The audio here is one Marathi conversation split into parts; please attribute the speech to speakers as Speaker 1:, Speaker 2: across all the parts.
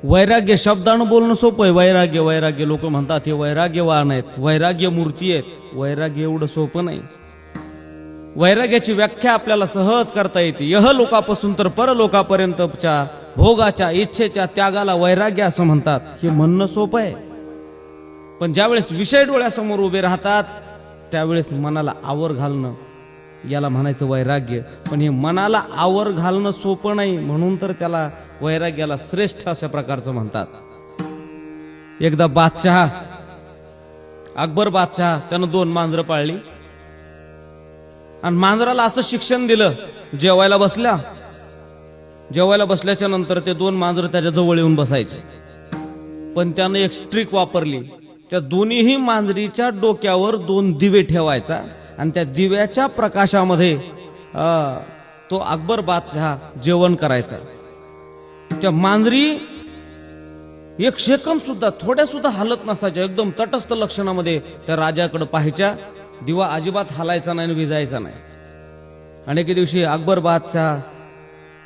Speaker 1: वैराग्य शब्दानं बोलणं सोपं आहे. वैराग्य वैराग्य लोक म्हणतात हे वैराग्यवान आहेत, वैराग्य मूर्ती आहेत. वैराग्य एवढं सोपं नाही. वैराग्याची व्याख्या आपल्याला सहज करता येते. यह लोकापासून तर परलोकापर्यंतच्या भोगाच्या इच्छेच्या त्यागाला वैराग्य असं म्हणतात. हे म्हणणं सोपं आहे, पण ज्यावेळेस विषय डोळ्यासमोर उभे राहतात त्यावेळेस मनाला आवर घालणं याला म्हणायचं वैराग्य. पण हे मनाला आवर घालणं सोपं नाही, म्हणून तर त्याला वैराग्याला श्रेष्ठ अशा प्रकारचं म्हणतात. एकदा बादशहा अकबर बादशहा त्यानं 2 मांजरं पाळली आणि मांजराला असं शिक्षण दिलं, जेवायला बसल्याच्या नंतर ते 2 मांजरं त्याच्या जवळ येऊन बसायचे. पण त्यानं एक ट्रिक वापरली. त्या दोन्हीही मांजरीच्या डोक्यावर 2 दिवे ठेवायचा आणि त्या दिव्याच्या प्रकाशामध्ये तो अकबर बादशहा जेवण करायचा. त्या मांजरी 1 सेकंद सुद्धा थोड्या सुद्धा हालत नसायच्या, एकदम तटस्थ लक्षणामध्ये त्या राजाकडे पाहायच्या. दिवा अजिबात हालायचा नाही आणि विजायचा नाही. आणि एके दिवशी अकबर बादशहा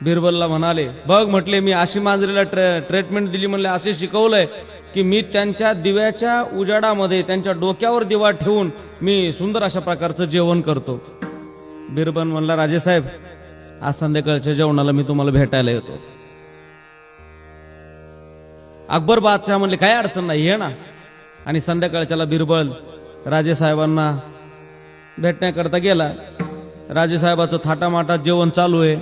Speaker 1: बिरबलला म्हणाले, बघ म्हटले, मी अशी मांजरीला ट्रीटमेंट दिली, म्हणले असे शिकवलंय की मी त्यांच्या दिव्याच्या उजाडामध्ये त्यांच्या डोक्यावर दिवा ठेवून मी सुंदर अशा प्रकारचं जेवण करतो. बिरबल म्हणला, राजेसाहेब आज संध्याकाळच्या जेवणाला मी तुम्हाला भेटायला येतो. अकबर बादशहा म्हणले, काय अडचण नाही, ये ना. आणि संध्याकाळच्याला बिरबल राजेसाहेबांना भेटण्याकरता गेला. राजेसाहेबाचं थाटामाटात जेवण चालू आहे.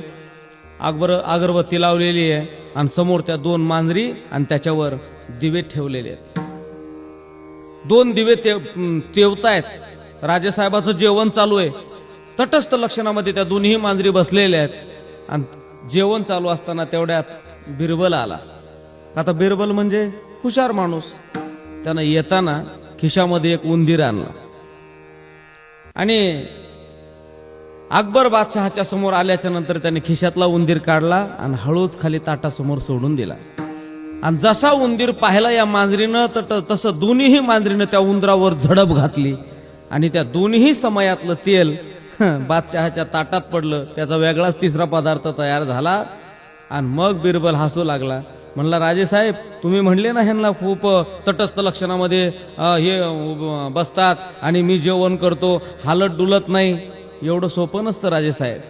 Speaker 1: अगरबत्ती लावलेली आहे आणि समोर त्या 2 मांजरी आणि त्याच्यावर दिवे ठेवलेले आहेत. 2 दिवे तेवतायत. राजेसाहेबाचं जेवण चालू आहे. तटस्थ लक्षणामध्ये त्या दोन्ही मांजरी बसलेल्या आहेत. आणि जेवण चालू असताना तेवढ्यात बिरबल आला. आता बिरबल म्हणजे हुशार माणूस. त्यानं येताना खिशामध्ये एक उंदीर आणला आणि अकबर बादशहाच्या समोर आल्याच्या नंतर त्याने खिशातला उंदीर काढला आणि हळूच खाली ताटासमोर सोडून दिला. आणि जसा उंदीर पाहिला या मांजरीनं तसं दोन्हीही मांजरीनं त्या उंदरावर झडप घातली आणि त्या दोन्ही समयातलं तेल बादशहाच्या ताटात पडलं. त्याचा वेगळाच तिसरा पदार्थ तयार झाला. आणि मग बिरबल हसू लागला. म्हणला, राजेसाहेब तुम्ही म्हणले ना ह्यांना खूप तटस्थ लक्षणामध्ये हे बसतात आणि मी जेवण करतो, हालत डुलत नाही. एवढं सोपं नसतं राजेसाहेब.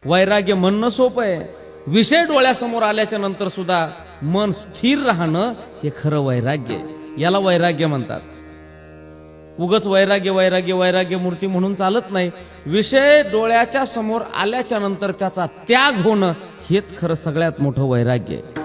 Speaker 1: वैराग्य म्हणणं सोपं आहे, विषय डोळ्यासमोर आल्याच्या नंतर सुद्धा मन स्थिर राहणं हे खरं वैराग्य. याला वैराग्य म्हणतात. उगच वैराग्य वैराग्य वैराग्य मूर्ती म्हणून चालत नाही. विषय डोळ्याच्या समोर आल्याच्या नंतर त्याचा त्याग होणं हेच खरं सगळ्यात मोठं वैराग्य आहे.